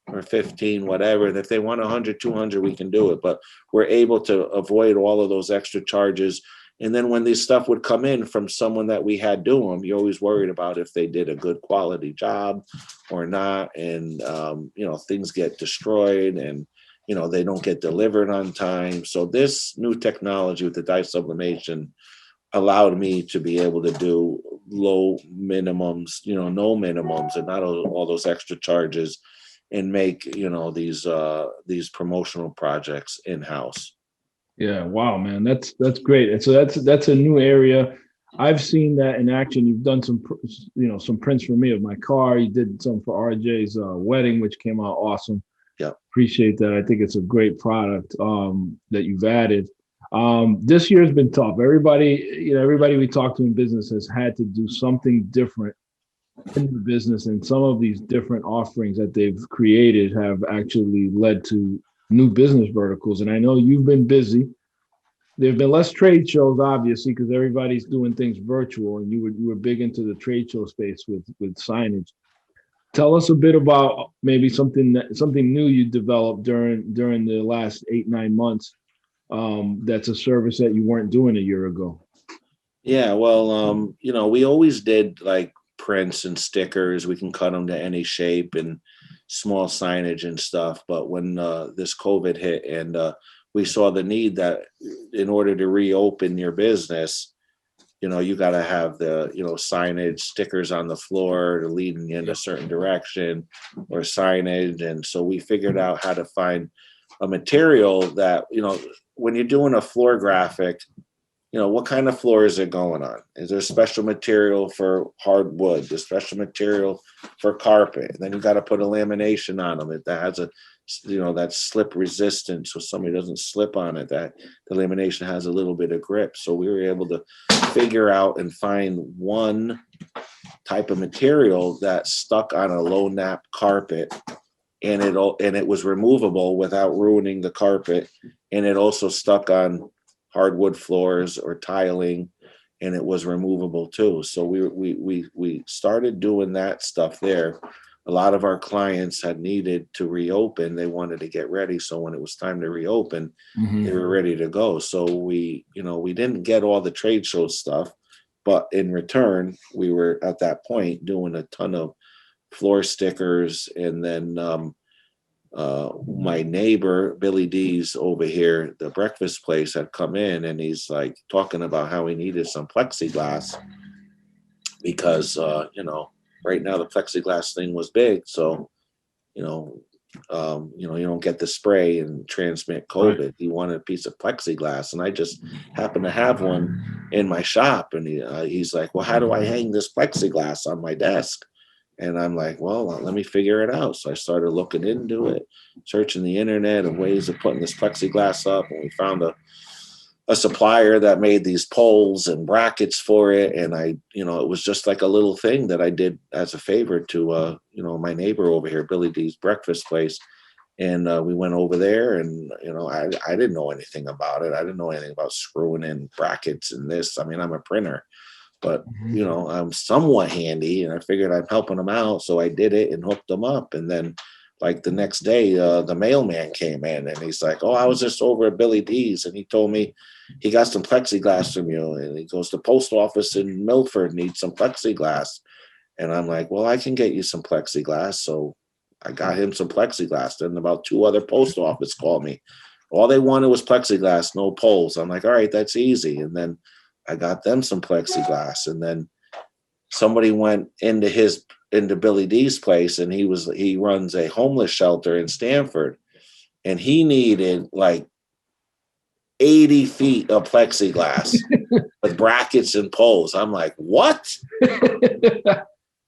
or 15, whatever, and if they want 100, 200, we can do it. But we're able to avoid all of those extra charges. And then when this stuff would come in from someone that we had do them, you're always worried about if they did a good quality job or not. And, things get destroyed and, they don't get delivered on time. So this new technology with the dye sublimation allowed me to be able to do low minimums, no minimums, and not all those extra charges, and make, these promotional projects in-house. Yeah. Wow, man. That's great. And so that's a new area. I've seen that in action. You've done some prints for me of my car. You did some for RJ's wedding, which came out awesome. Yeah. Appreciate that. I think it's a great product that you've added. This year has been tough. Everybody we talk to in business has had to do something different in the business, and some of these different offerings that they've created have actually led to new business verticals. And I know you've been busy. There have been less trade shows, obviously, because everybody's doing things virtual, and you were big into the trade show space with signage. Tell us a bit about maybe something new you developed during the last 8-9 months. That's a service that you weren't doing a year ago. Yeah, well, we always did like prints and stickers. We can cut them to any shape and small signage and stuff. But when this COVID hit, and we saw the need that in order to reopen your business, you got to have the, signage, stickers on the floor to leading in a certain direction, or signage. And so we figured out how to find a material that, when you're doing a floor graphic, what kind of floor is it going on? Is there special material for hardwood? There's special material for carpet. And then you got to put a lamination on them that has a, that's slip resistant, so somebody doesn't slip on it. That the lamination has a little bit of grip. So we were able to figure out and find one type of material that stuck on a low nap carpet, and it was removable without ruining the carpet, and it also stuck on hardwood floors or tiling, and it was removable too. So we started doing that stuff there. A lot of our clients had needed to reopen. They wanted to get ready. So when it was time to reopen, they were ready to go. So we didn't get all the trade show stuff, but in return, we were at that point doing a ton of floor stickers. And then my neighbor, Billy D's over here, the breakfast place, had come in, and he's like talking about how he needed some plexiglass because, right now the plexiglass thing was big. So, you don't get the spray and transmit COVID. Right. He wanted a piece of plexiglass, and I just happened to have one in my shop. And he's like, well, how do I hang this plexiglass on my desk? And I'm like, well, let me figure it out. So I started looking into it, searching the internet of ways of putting this plexiglass up. And we found a supplier that made these poles and brackets for it. And it was just like a little thing that I did as a favor to, my neighbor over here, Billy D's breakfast place. And we went over there, and, I didn't know anything about it. I didn't know anything about screwing in brackets and this. I mean, I'm a printer. But, I'm somewhat handy, and I figured I'm helping them out. So I did it and hooked them up. And then like the next day, the mailman came in, and he's like, oh, I was just over at Billy D's, and he told me he got some plexiglass from you. And he goes, the post office in Milford needs some plexiglass. And I'm like, well, I can get you some plexiglass. So I got him some plexiglass. Then about 2 other post office called me. All they wanted was plexiglass, no poles. I'm like, all right, that's easy. And then I got them some plexiglass, and then somebody went into Billy D's place, and he runs a homeless shelter in Stamford, and he needed like 80 feet of plexiglass with brackets and poles. I'm like, what?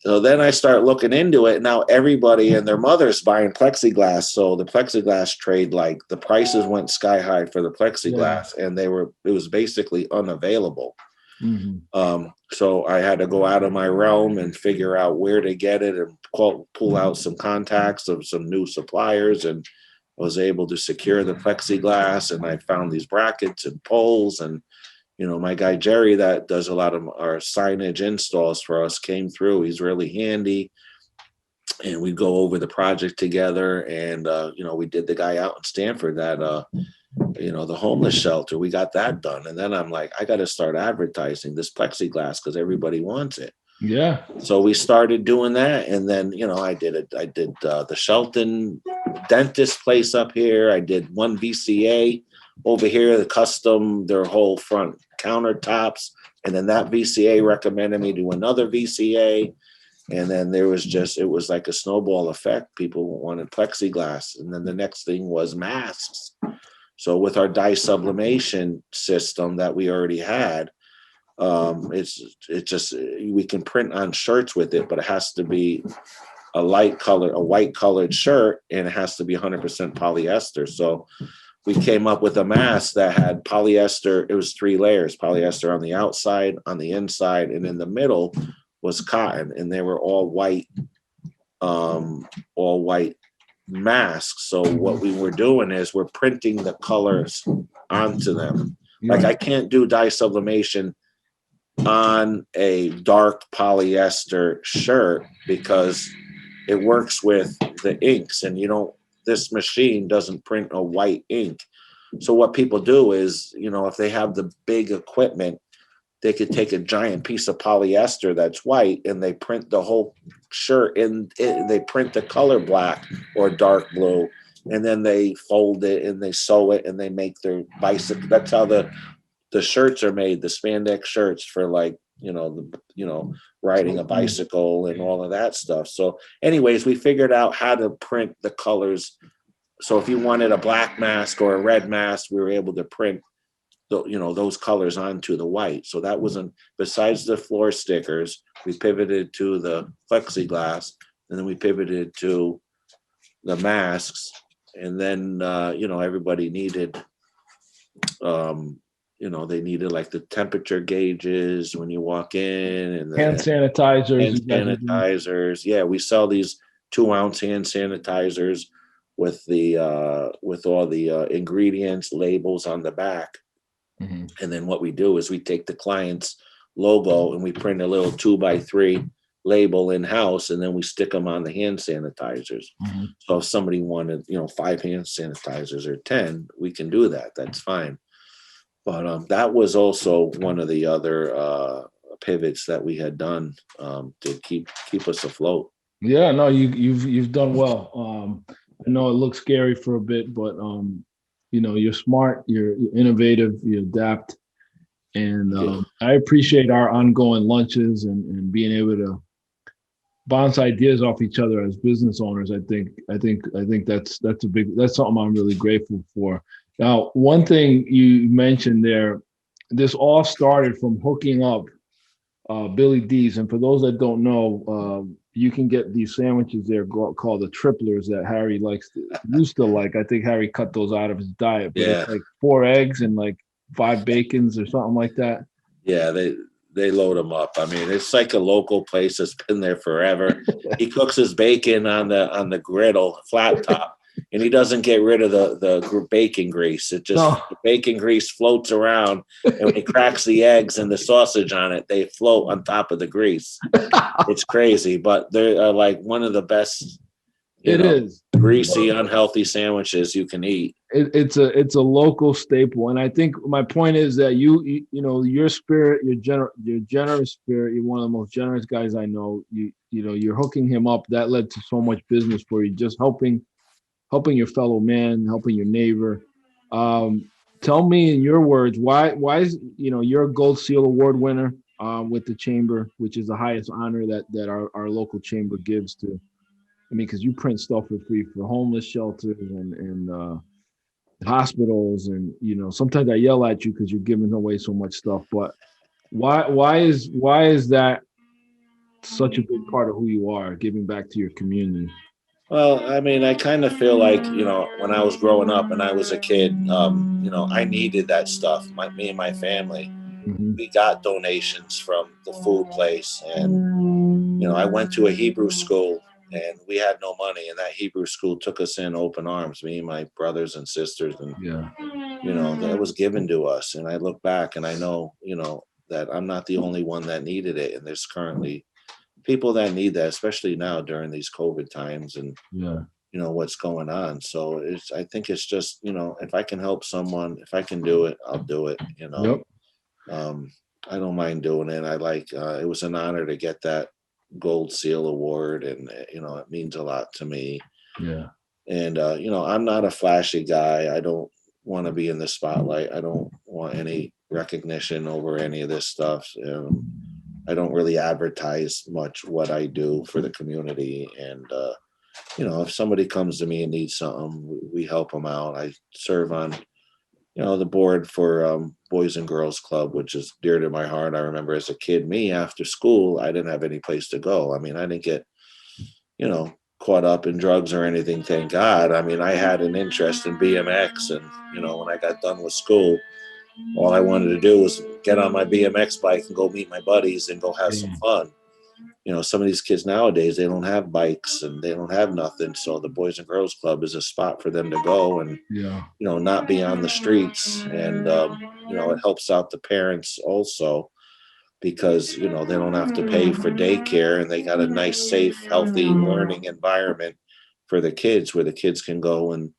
So then I start looking into it. Now everybody and their mother's buying plexiglass. So the plexiglass trade, like the prices went sky high for the plexiglass, and it was basically unavailable. So I had to go out of my realm and figure out where to get it and pull out some contacts of some new suppliers, and I was able to secure the plexiglass, and I found these brackets and poles. And my guy Jerry that does a lot of our signage installs for us came through. He's really handy, and we go over the project together. And we did the guy out in Stamford that the homeless shelter. We got that done, and then I'm like, I got to start advertising this plexiglass because everybody wants it. Yeah. So we started doing that, and then I did the Shelton dentist place up here. I did one VCA over here, the custom, their whole front countertops. And then that VCA recommended me to another VCA. And then it was like a snowball effect. People wanted plexiglass. And then the next thing was masks. So with our dye sublimation system that we already had, we can print on shirts with it, but it has to be a white colored shirt, and it has to be 100% polyester. So we came up with a mask that had polyester. It was 3 layers, polyester on the outside, on the inside, and in the middle was cotton, and they were all white masks. So what we were doing is we're printing the colors onto them. Like I can't do dye sublimation on a dark polyester shirt because it works with the inks, and this machine doesn't print a white ink. So what people do is, if they have the big equipment, they could take a giant piece of polyester that's white, and they print the whole shirt, and they print the color black or dark blue, and then they fold it and they sew it and they make their bicycle. That's how the shirts are made, the spandex shirts for riding a bicycle and all of that stuff. So anyways, we figured out how to print the colors. So if you wanted a black mask or a red mask, we were able to print those colors onto the white. So that wasn't, besides the floor stickers, we pivoted to the plexiglass, and then we pivoted to the masks. And then, everybody needed, they needed like the temperature gauges when you walk in, and the Hand sanitizers. hand sanitizers. Yeah, we sell these 2-ounce hand sanitizers with all the ingredients labels on the back. Mm-hmm. And then what we do is we take the client's logo and we print a little 2x3 label in house, and then we stick them on the hand sanitizers. Mm-hmm. So if somebody wanted, 5 hand sanitizers or 10, we can do that. That's fine. But that was also one of the other pivots that we had done to keep us afloat. Yeah, no, you've done well. I know it looks scary for a bit, but you're smart, you're innovative, you adapt, and I appreciate our ongoing lunches and being able to bounce ideas off each other as business owners. I think that's something I'm really grateful for. Now, one thing you mentioned there, this all started from hooking up Billy D's, and for those that don't know, you can get these sandwiches there called the triplers that Harry used to like. I think Harry cut those out of his diet, but It's like 4 eggs and like 5 bacons or something like that. Yeah, they load them up. I mean, it's like a local place that's been there forever. He cooks his bacon on the griddle, flat top, and he doesn't get rid of the bacon grease. It just the bacon grease floats around, and when he cracks the eggs and the sausage on it, they float on top of the grease. It's crazy, but they're like one of the best. It is greasy, unhealthy sandwiches you can eat. It's a local staple, and I think my point is that your spirit, your generous spirit. You're one of the most generous guys I know. You're hooking him up. That led to so much business for you. Just helping your fellow man, helping your neighbor. Tell me in your words, why is you're a Gold Seal Award winner with the chamber, which is the highest honor that our local chamber gives to. I mean, because you print stuff for free for homeless shelters and hospitals, and sometimes I yell at you because you're giving away so much stuff. But why is that such a big part of who you are, giving back to your community? Well, I mean, I kind of feel like when I was growing up and I was a kid, I needed that stuff. Me and my family, we got donations from the food place, and I went to a Hebrew school. And we had no money, and that Hebrew school took us in open arms, me and my brothers and sisters, and that was given to us. And I look back and I know, that I'm not the only one that needed it, and there's currently people that need that, especially now during these COVID times and what's going on. So I think it's just if I can help someone, if I can do it, I'll do it. Yep. I don't mind doing it. I like it was an honor to get that Gold Seal Award, and it means a lot to me. And I'm not a flashy guy. I don't want to be in the spotlight. I don't want any recognition over any of this stuff. I don't really advertise much what I do for the community, and if somebody comes to me and needs something, we help them out. I serve on the board for Boys and Girls Club, which is dear to my heart. I remember as a kid, after school, I didn't have any place to go. I mean, I didn't get, caught up in drugs or anything, thank God. I mean, I had an interest in BMX, and, when I got done with school, all I wanted to do was get on my BMX bike and go meet my buddies and go have some fun. Some of these kids nowadays, they don't have bikes and they don't have nothing. So the Boys and Girls Club is a spot for them to go and, not be on the streets. And, it helps out the parents also because, they don't have to pay for daycare, and they got a nice, safe, healthy learning environment for the kids where the kids can go and,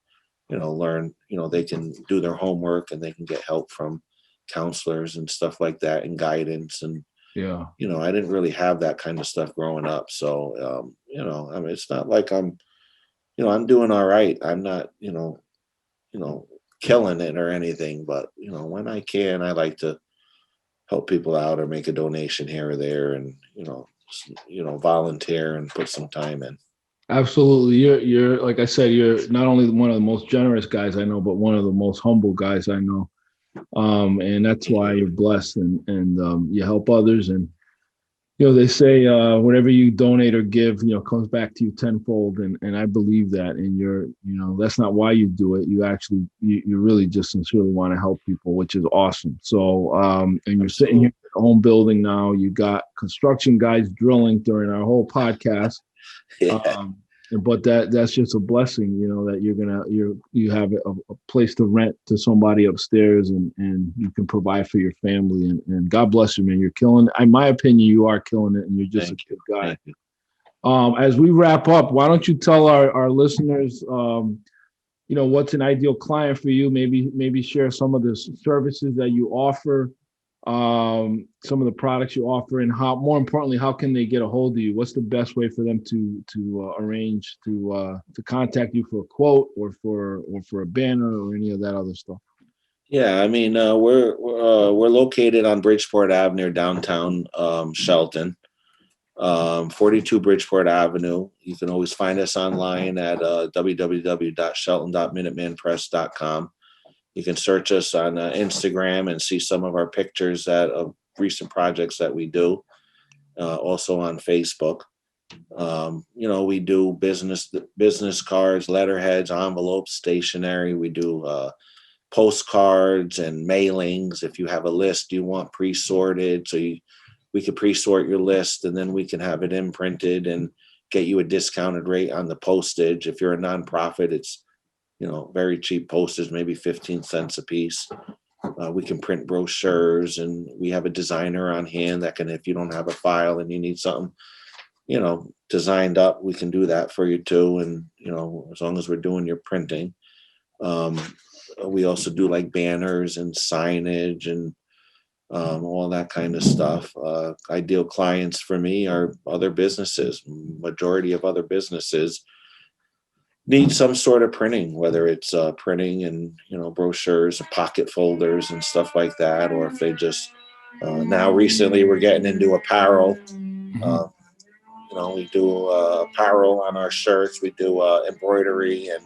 learn, they can do their homework and they can get help from counselors and stuff like that and guidance. And, I didn't really have that kind of stuff growing up. So, I mean, it's not like I'm doing all right. I'm not, killing it or anything, but, when I can, I like to help people out or make a donation here or there and, volunteer and put some time in. Absolutely. You're, like I said, you're not only one of the most generous guys I know, but one of the most humble guys I know. And that's why you're blessed and you help others. And they say whatever you donate or give, comes back to you tenfold. And I believe that. And that's not why you do it. You actually, you really just sincerely want to help people, which is awesome. So, and you're sitting here in your own building now. You got construction guys drilling during our whole podcast. Yeah. But that's just a blessing, that you have a place to rent to somebody upstairs and you can provide for your family and God bless you, man. You're killing it. In my opinion, you are killing it and you're just a good guy. As we wrap up, why don't you tell our listeners, what's an ideal client for you? Maybe share some of the services that you offer, some of the products you offer, and more importantly, how can they get a hold of you? What's the best way for them to arrange to contact you for a quote or for a banner or any of that other stuff? Yeah, I mean, we're located on Bridgeport Avenue, downtown Shelton, 42 Bridgeport Avenue. You can always find us online at www.shelton.minutemanpress.com. You can search us on Instagram and see some of our pictures of recent projects that we do. Also on Facebook. We do business cards, letterheads, envelopes, stationery. We do postcards and mailings. If you have a list you want pre-sorted, we could pre-sort your list and then we can have it imprinted and get you a discounted rate on the postage. If you're a nonprofit, it's very cheap postage, maybe 15 cents a piece. We can print brochures and we have a designer on hand that can, if you don't have a file and you need something, designed up, we can do that for you too. And, as long as we're doing your printing, we also do like banners and signage and all that kind of stuff. Ideal clients for me are other businesses. Majority of other businesses need some sort of printing, whether it's printing and brochures, pocket folders and stuff like that, or if they just now recently we're getting into apparel. We do apparel on our shirts. We do embroidery, and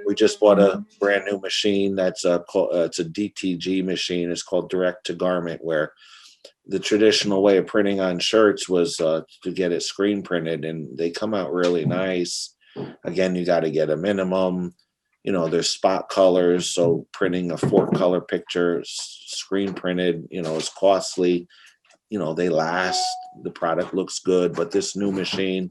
we just bought a brand new machine that's it's a DTG machine. It's called direct to garment, where the traditional way of printing on shirts was to get it screen printed, and they come out really nice. Again, you got to get a minimum, there's spot colors. So printing a 4-color picture screen printed, is costly. They last, the product looks good, but this new machine,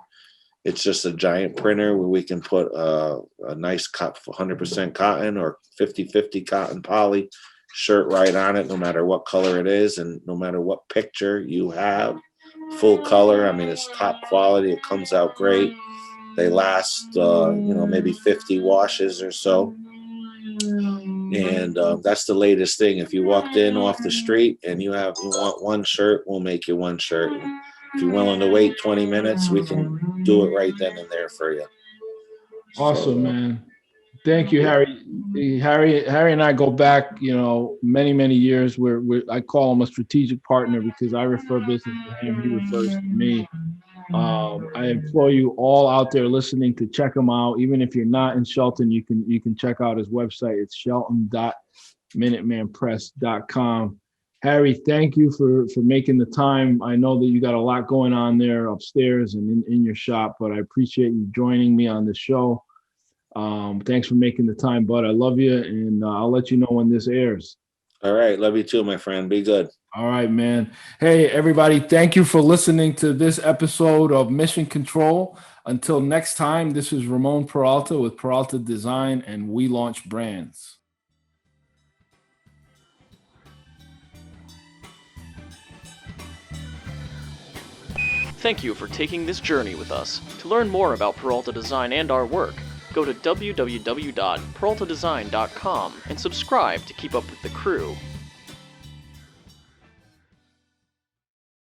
it's just a giant printer where we can put a nice 100% cotton or 50-50 cotton poly shirt right on it, no matter what color it is. And no matter what picture you have, full color. I mean, it's top quality. It comes out great. They last, maybe 50 washes or so. And that's the latest thing. If you walked in off the street and you want one shirt, we'll make you one shirt. And if you're willing to wait 20 minutes, we can do it right then and there for you. Awesome, man. Thank you, Harry. Harry and I go back, many, many years. I call him a strategic partner because I refer business to him. He refers to me. I implore you all out there listening to check him out. Even if you're not in Shelton, you can check out his website. It's shelton.minutemanpress.com. Harry, thank you for making the time. I know that you got a lot going on there upstairs and in your shop, but I appreciate you joining me on this show. Thanks for making the time, bud. I love you, and I'll let you know when this airs. All right. Love you too, my friend. Be good. All right, man. Hey, everybody. Thank you for listening to this episode of Mission Control. Until next time, this is Ramon Peralta with Peralta Design, and we launch brands. Thank you for taking this journey with us. To learn more about Peralta Design and our work, go to www.peraltadesign.com and subscribe to keep up with the crew.